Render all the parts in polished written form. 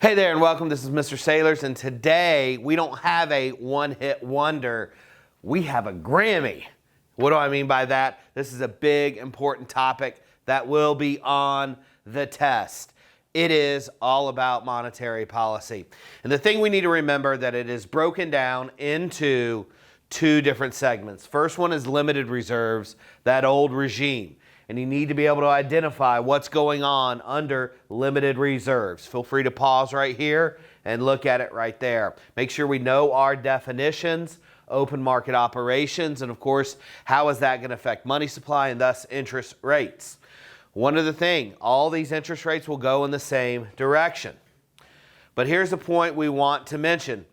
Hey there and welcome. This is Mr. Sailors, and today we don't have a one-hit wonder. We have a Grammy. What do I mean by that? This is a big, important topic that will be on the test. It is all about monetary policy. And the thing we need to remember that it is broken down into two different segments. First one is limited reserves, that old regime. And you need to be able to identify what's going on under limited reserves. Feel free to pause right here and look at it right there. Make sure we know our definitions, open market operations, and of course, how is that going to affect money supply and thus interest rates. One other thing, all these interest rates will go in the same direction. But here's the point we want to mention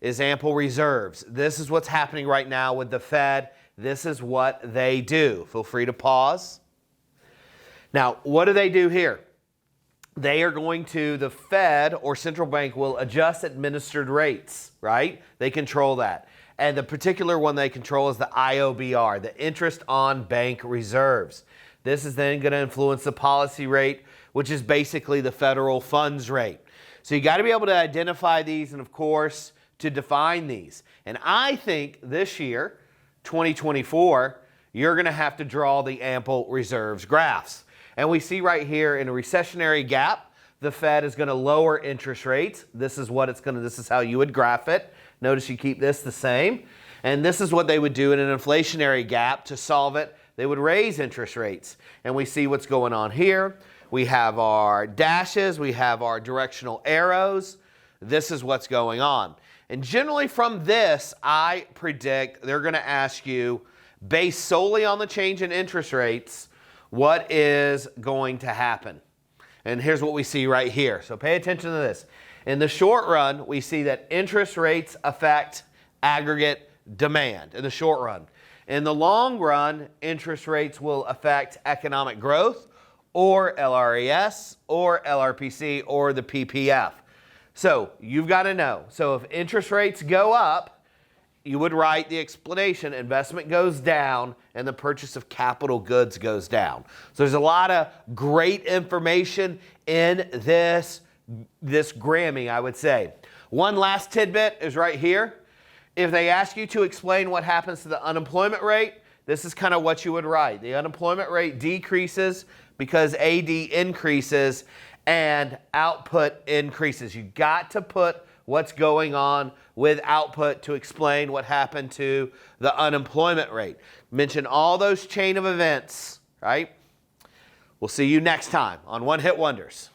is ample reserves. This is what's happening right now with the Fed. This is what they do. Feel free to pause. Now, what do they do here? They are going to, the Fed or central bank will adjust administered rates, right? They control that. And the particular one they control is the IOBR, the interest on bank reserves. This is then going to influence the policy rate, which is basically the federal funds rate. So you got to be able to identify these and, of course, to define these. And I think this year, 2024, you're going to have to draw the ample reserves graphs. And we see right here in a recessionary gap, the Fed is going to lower interest rates. This is what it's going to, this is how you would graph it. Notice you keep this the same. And this is what they would do in an inflationary gap to solve it. They would raise interest rates. And we see what's going on here. We have our dashes. We have our directional arrows. This is what's going on. And generally from this, I predict they're going to ask you, based solely on the change in interest rates, what is going to happen? And here's what we see right here. So pay attention to this. In the short run, we see that interest rates affect aggregate demand in the short run. In the long run, interest rates will affect economic growth or LRES or LRPC or the PPF. So you've got to know. So if interest rates go up, you would write the explanation, investment goes down and the purchase of capital goods goes down. So there's a lot of great information in this Grammy, I would say. One last tidbit is right here. If they ask you to explain what happens to the unemployment rate, this is kind of what you would write. The unemployment rate decreases because AD increases and output increases. You got to put what's going on with output to explain what happened to the unemployment rate. Mention all those chain of events, right? We'll see you next time on One Hit Wonders.